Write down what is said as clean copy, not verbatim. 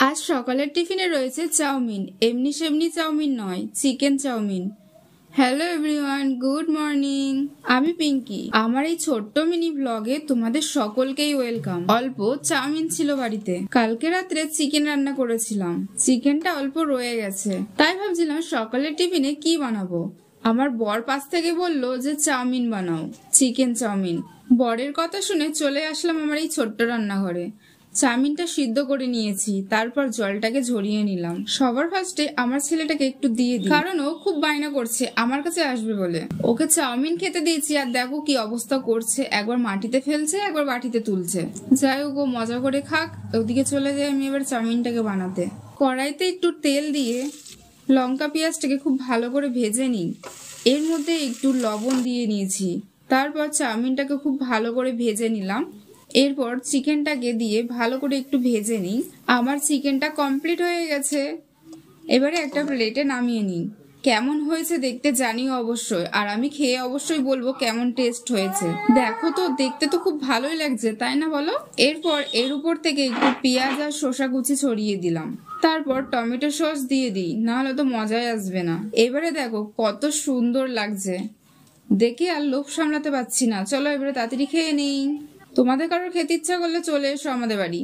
আজ সকালের টিফিনে রয়েছে চাউমিন। এমনি সেমনি চাউমিন নয়, chicken chow mein. Hello everyone, good morning. আমি পিঙ্কি। আমার এই ছোট্ট মিনি ব্লগে তোমাদের সকলকেই ওয়েলকাম। অল্প চাউমিন ছিল বাড়িতে। কালকে রাত্রে চিকেন রান্না করেছিলাম। চিকেনটা অল্প রয়ে গেছে, তাই ভাবছিলাম সকালের টিফিনে কি বানাবো। আমার বর পাশ থেকে বললো যে চাউমিন বানাও, চিকেন চাউমিন। বরের কথা শুনে চলে আসলাম আমার এই ছোট্ট রান্নাঘরে। চাউমিনটা সিদ্ধ করে নিয়েছি, তারপর জলটাকে ঝরিয়ে নিলাম। সবার ফার্স্টে আমার ছেলেটাকে একটু দিয়ে দিই, কারণ ও খুব বায়না করছে আমার কাছে আসবে বলে। ওকে চাউমিন খেতে দিয়েছি, আর দেখো কি অবস্থা করছে, একবার মাটিতে ফেলছে, একবার বাটিতে তুলছে। যাই হোক, ও মজা করে খাক। ওদিকে চলে যাই আমি এবার চাউমিনটাকে বানাতে। কড়াইতে একটু তেল দিয়ে লঙ্কা পেঁয়াজটাকে খুব ভালো করে ভেজে নিই। এর মধ্যে একটু লবণ দিয়ে নিয়েছি, তারপর চাউমিনটাকে খুব ভালো করে ভেজে নিলাম। এরপর চিকেনটাকে দিয়ে ভালো করে একটু ভেজে নিই। আমার চিকেনটা কমপ্লিট হয়ে গেছে। এবারে একটা প্লেটে নামিয়ে নিই। কেমন হয়েছে দেখতে জানিও অবশ্যই, আর আমি খেয়ে অবশ্যই বলবো কেমন টেস্ট হয়েছে। দেখো তো, দেখতে তো খুব ভালোই লাগছে, তাই না বলো? এরপর এর উপর থেকে একটু পেঁয়াজ আর শসা কুচি ছড়িয়ে দিলাম। তারপর টমেটো সস দিয়ে দিই, নাহলে তো মজাই আসবে না। এবারে দেখো কত সুন্দর লাগছে, দেখে আর লোভ সামলাতে পারছি না। চলো এবারে তাড়াতাড়ি খেয়ে নিই। তোমাদের কারোর খেতে ইচ্ছা করলে চলে এসো আমাদের বাড়ি।